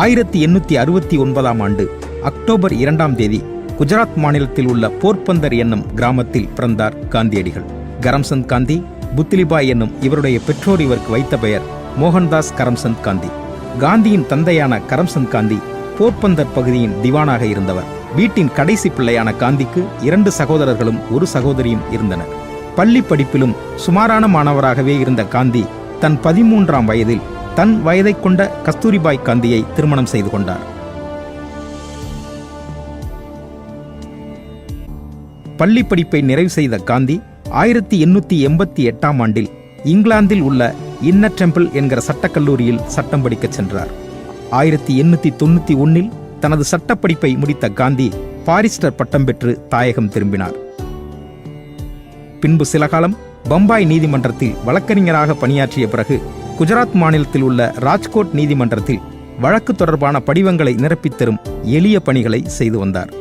1869ஆம் ஆண்டு அக்டோபர் 2ஆம் தேதி குஜராத் மாநிலத்தில் உள்ள போர்பந்தர் என்னும் கிராமத்தில் பிறந்தார் காந்தியடிகள். கரம்சந்த் காந்தி, புத்லிபாய் என்னும் இவருடைய பெற்றோர் இவருக்கு வைத்த பெயர் மோகன்தாஸ் கரம்சந்த் காந்தி. காந்தியின் தந்தையான கரம்சந்த் காந்தி போர்பந்தர் பகுதியின் திவானாக இருந்தவர். வீட்டின் கடைசி பிள்ளையான காந்திக்கு 2 சகோதரர்களும் 1 சகோதரியும் இருந்தனர். பள்ளி படிப்பிலும் சுமாரான மாணவராகவே இருந்த காந்தி தன் 13ஆம் வயதில் தன் வயதை கொண்ட கஸ்தூரிபாய் காந்தியை திருமணம் செய்து கொண்டார். பள்ளி படிப்பை நிறைவு செய்த காந்தி 1888ஆம் ஆண்டில் இங்கிலாந்தில் உள்ள இன்னர் டெம்பிள் என்கிற சட்டக்கல்லூரியில் சட்டம் படிக்கச் சென்றார். 1891இல் தனது சட்டப்படிப்பை முடித்த காந்தி பாரிஸ்டர் பட்டம் பெற்று தாயகம் திரும்பினார். பின்பு சில காலம் பம்பாய் நீதிமன்றத்தில் வழக்கறிஞராக பணியாற்றிய பிறகு குஜராத் மாநிலத்தில் உள்ள ராஜ்கோட் நீதிமன்றத்தில் வழக்கு தொடர்பான படிவங்களை நிரப்பித் தரும் எளிய பணிகளை செய்து வந்தார்.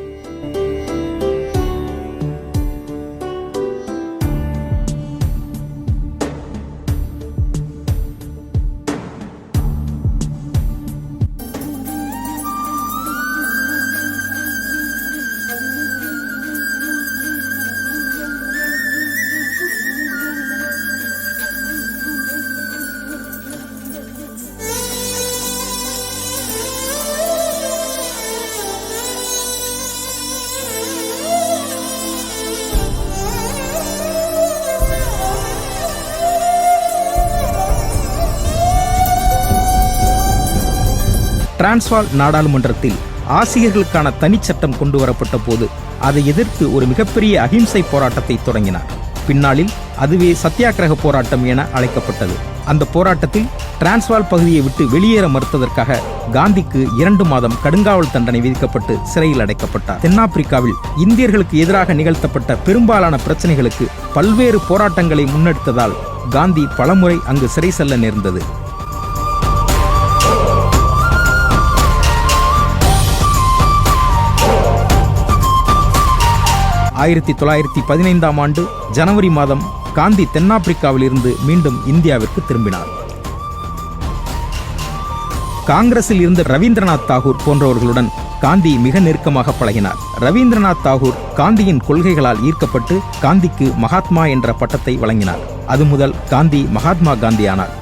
டிரான்ஸ்வால் நாடாளுமன்றத்தில் ஆசிரியர்களுக்கான தனிச்சட்டம் கொண்டு வரப்பட்ட போது அதை எதிர்த்து ஒரு மிகப்பெரிய அகிம்சை போராட்டத்தை தொடங்கினார். பின்னாளில் அதுவே சத்தியாகிரக போராட்டம் என அழைக்கப்பட்டது. அந்த போராட்டத்தில் டிரான்ஸ்வால் பகுதியை விட்டு வெளியேற மறுத்ததற்காக காந்திக்கு 2 மாதம் கடுங்காவல் தண்டனை விதிக்கப்பட்டு சிறையில் அடைக்கப்பட்டார். தென்னாப்பிரிக்காவில் இந்தியர்களுக்கு எதிராக நிகழ்த்தப்பட்ட பெரும்பாலான பிரச்சனைகளுக்கு பல்வேறு போராட்டங்களை முன்னெடுத்ததால் காந்தி பலமுறை அங்கு சிறை செல்ல நேர்ந்தது. 1915ஆம் ஆண்டு ஜனவரி மாதம் காந்தி தென்னாப்பிரிக்காவில் இருந்து மீண்டும் இந்தியாவிற்கு திரும்பினார். காங்கிரஸில் இருந்த ரவீந்திரநாத் தாகூர் போன்றவர்களுடன் காந்தி மிக நெருக்கமாக பழகினார். ரவீந்திரநாத் தாகூர் காந்தியின் கொள்கைகளால் ஈர்க்கப்பட்டு காந்திக்கு மகாத்மா என்ற பட்டத்தை வழங்கினார். அது முதல் காந்தி மகாத்மா காந்தி ஆனார்.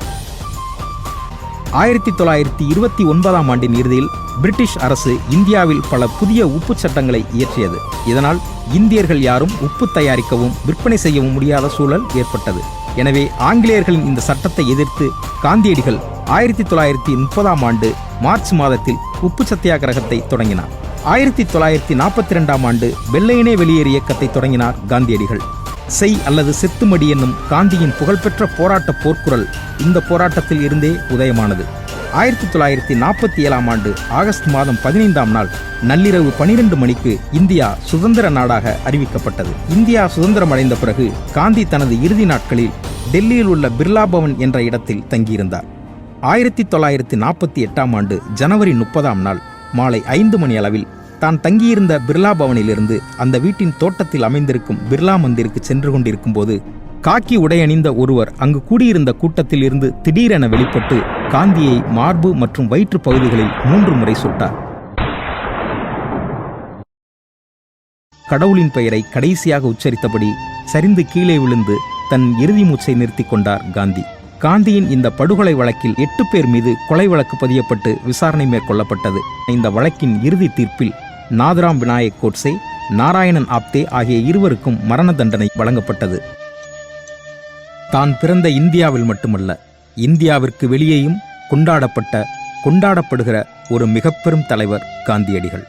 1929ஆம் ஆண்டின் இறுதியில் பிரிட்டிஷ் அரசு இந்தியாவில் பல புதிய உப்பு சட்டங்களை இயற்றியது. இதனால் இந்தியர்கள் யாரும் உப்பு தயாரிக்கவும் விற்பனை செய்யவும் முடியாத சூழல் ஏற்பட்டது. எனவே ஆங்கிலேயர்களின் இந்த சட்டத்தை எதிர்த்து காந்தியடிகள் 1930ஆம் ஆண்டு மார்ச் மாதத்தில் உப்பு சத்தியாகிரகத்தை தொடங்கினார். 1942ஆம் ஆண்டு வெள்ளையனே வெளியேறு இயக்கத்தை தொடங்கினார் காந்தியடிகள். செய் அல்லது செத்துமடி என்னும் காந்தியின் புகழ்பெற்ற போராட்ட போர்க்குரல் இந்த போராட்டத்தில் இருந்தே உதயமானது. 1947ஆம் ஆண்டு ஆகஸ்ட் மாதம் 15ஆம் நாள் நள்ளிரவு 12 மணிக்கு இந்தியா சுதந்திர நாடாக அறிவிக்கப்பட்டது. இந்தியா சுதந்திரம் அடைந்த பிறகு காந்தி தனது இறுதி நாட்களில் டெல்லியில் உள்ள பிர்லா பவன் என்ற இடத்தில் தங்கியிருந்தார். 1948ஆம் ஆண்டு ஜனவரி 30ஆம் நாள் மாலை 5 மணி அளவில் தான் தங்கியிருந்த பிர்லா பவனிலிருந்து அந்த வீட்டின் தோட்டத்தில் அமைந்திருக்கும் பிர்லா மந்திருக்கு சென்று கொண்டிருக்கும் போது காக்கி உடையணிந்த ஒருவர் அங்கு கூடியிருந்த கூட்டத்தில் இருந்து திடீரென வெளிப்பட்டு காந்தியை மார்பு மற்றும் வயிற்று பகுதிகளில் 3 முறை சுட்டார். கடவுளின் பெயரை கடைசியாக உச்சரித்தபடி சரிந்து கீழே விழுந்து தன் இறுதி மூச்சை நிறுத்தி கொண்டார் காந்தி. காந்தியின் இந்த படுகொலை வழக்கில் 8 பேர் மீது கொலை வழக்கு பதியப்பட்டு விசாரணை மேற்கொள்ளப்பட்டது. இந்த வழக்கின் இறுதி தீர்ப்பில் நாதராம் விநாயக் கோட்சே, நாராயணன் ஆப்தே ஆகிய இருவருக்கும் மரண தண்டனை வழங்கப்பட்டது. தான் பிறந்த இந்தியாவில் மட்டுமல்ல, இந்தியாவிற்கு வெளியேயும் கொண்டாடப்படுகிற ஒரு மிகப்பெரும் தலைவர் காந்தியடிகள்.